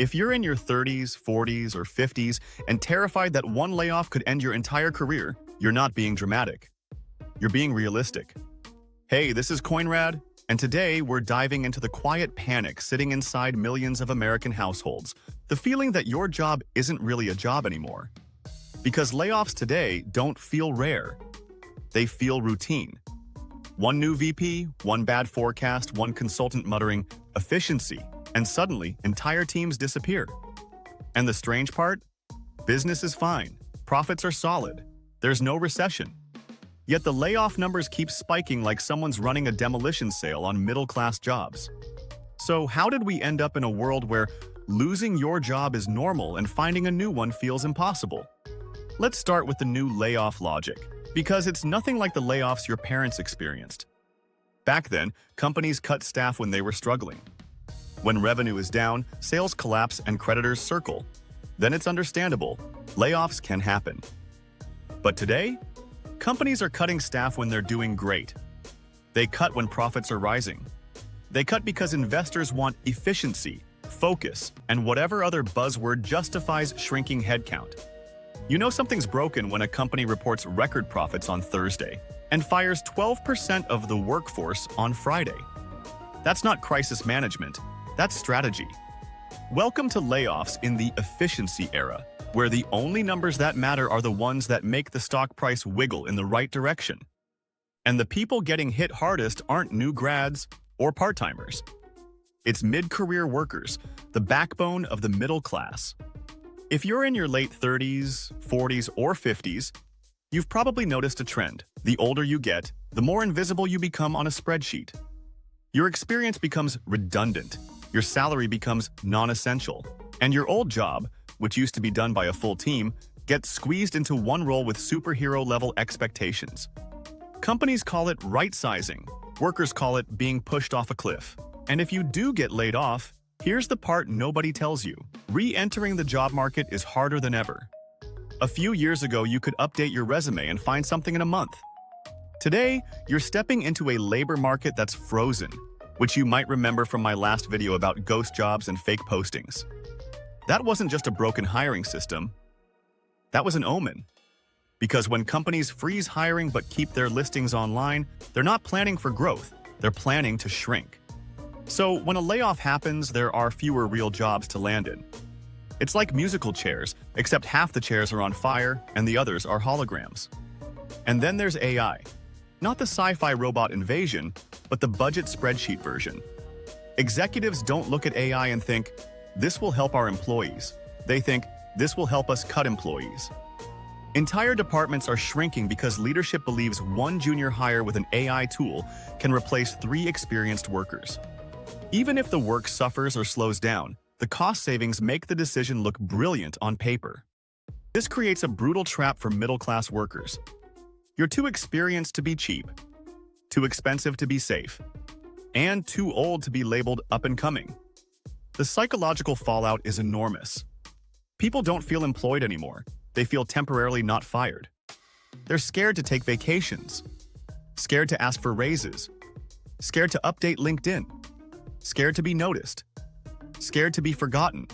If you're in your 30s, 40s, or 50s and terrified that one layoff could end your entire career, you're not being dramatic. You're being realistic. Hey, this is Coinrad, and today we're diving into the quiet panic sitting inside millions of American households, the feeling that your job isn't really a job anymore. Because layoffs today don't feel rare. They feel routine. One new VP, one bad forecast, one consultant muttering, efficiency, and suddenly entire teams disappear. And the strange part? Business is fine. Profits are solid. There's no recession. Yet the layoff numbers keep spiking like someone's running a demolition sale on middle-class jobs. So how did we end up in a world where losing your job is normal and finding a new one feels impossible? Let's start with the new layoff logic, because it's nothing like the layoffs your parents experienced. Back then, companies cut staff when they were struggling. When revenue is down, sales collapse and creditors circle. Then it's understandable. Layoffs can happen. But today, companies are cutting staff when they're doing great. They cut when profits are rising. They cut because investors want efficiency, focus, and whatever other buzzword justifies shrinking headcount. You know something's broken when a company reports record profits on Thursday and fires 12% of the workforce on Friday. That's not crisis management, that's strategy. Welcome to layoffs in the efficiency era, where the only numbers that matter are the ones that make the stock price wiggle in the right direction. And the people getting hit hardest aren't new grads or part-timers. It's mid-career workers, the backbone of the middle class. If you're in your late 30s, 40s, or 50s, you've probably noticed a trend. The older you get, the more invisible you become on a spreadsheet. Your experience becomes redundant, your salary becomes non-essential, and your old job, which used to be done by a full team, gets squeezed into one role with superhero-level expectations. Companies call it right-sizing, workers call it being pushed off a cliff. And if you do get laid off, here's the part nobody tells you. Re-entering the job market is harder than ever. A few years ago, you could update your resume and find something in a month. Today, you're stepping into a labor market that's frozen, which you might remember from my last video about ghost jobs and fake postings. That wasn't just a broken hiring system. That was an omen. Because when companies freeze hiring but keep their listings online, they're not planning for growth, they're planning to shrink. So when a layoff happens, there are fewer real jobs to land in. It's like musical chairs, except half the chairs are on fire and the others are holograms. And then there's AI. Not the sci-fi robot invasion, but the budget spreadsheet version. Executives don't look at AI and think, this will help our employees. They think, this will help us cut employees. Entire departments are shrinking because leadership believes one junior hire with an AI tool can replace 3 experienced workers. Even if the work suffers or slows down, the cost savings make the decision look brilliant on paper. This creates a brutal trap for middle-class workers. You're too experienced to be cheap, too expensive to be safe, and too old to be labeled up-and-coming. The psychological fallout is enormous. People don't feel employed anymore. They feel temporarily not fired. They're scared to take vacations, scared to ask for raises, scared to update LinkedIn, scared to be noticed, scared to be forgotten.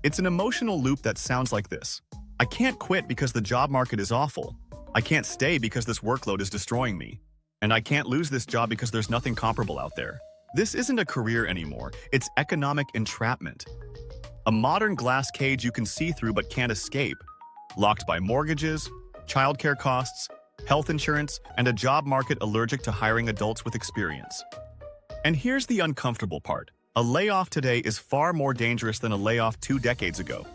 It's an emotional loop that sounds like this. I can't quit because the job market is awful. I can't stay because this workload is destroying me. And I can't lose this job because there's nothing comparable out there. This isn't a career anymore. It's economic entrapment. A modern glass cage you can see through but can't escape, locked by mortgages, childcare costs, health insurance, and a job market allergic to hiring adults with experience. And here's the uncomfortable part. A layoff today is far more dangerous than a layoff 2 decades ago.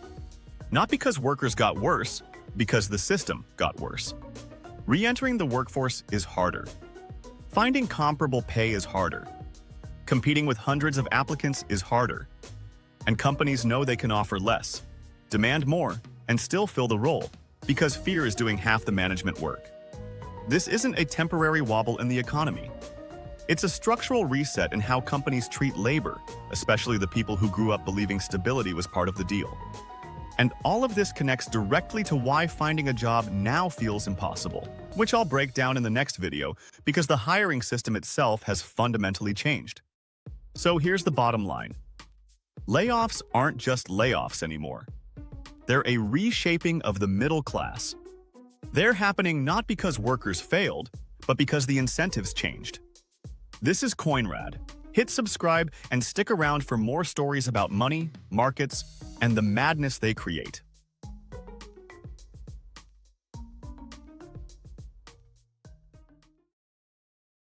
Not because workers got worse, because the system got worse. Re-entering the workforce is harder. Finding comparable pay is harder. Competing with hundreds of applicants is harder. And companies know they can offer less, demand more, and still fill the role, because fear is doing half the management work. This isn't a temporary wobble in the economy. It's a structural reset in how companies treat labor, especially the people who grew up believing stability was part of the deal. And all of this connects directly to why finding a job now feels impossible, which I'll break down in the next video because the hiring system itself has fundamentally changed. So here's the bottom line. Layoffs aren't just layoffs anymore. They're a reshaping of the middle class. They're happening not because workers failed, but because the incentives changed. This is CoinRad. Hit subscribe and stick around for more stories about money, markets, and the madness they create.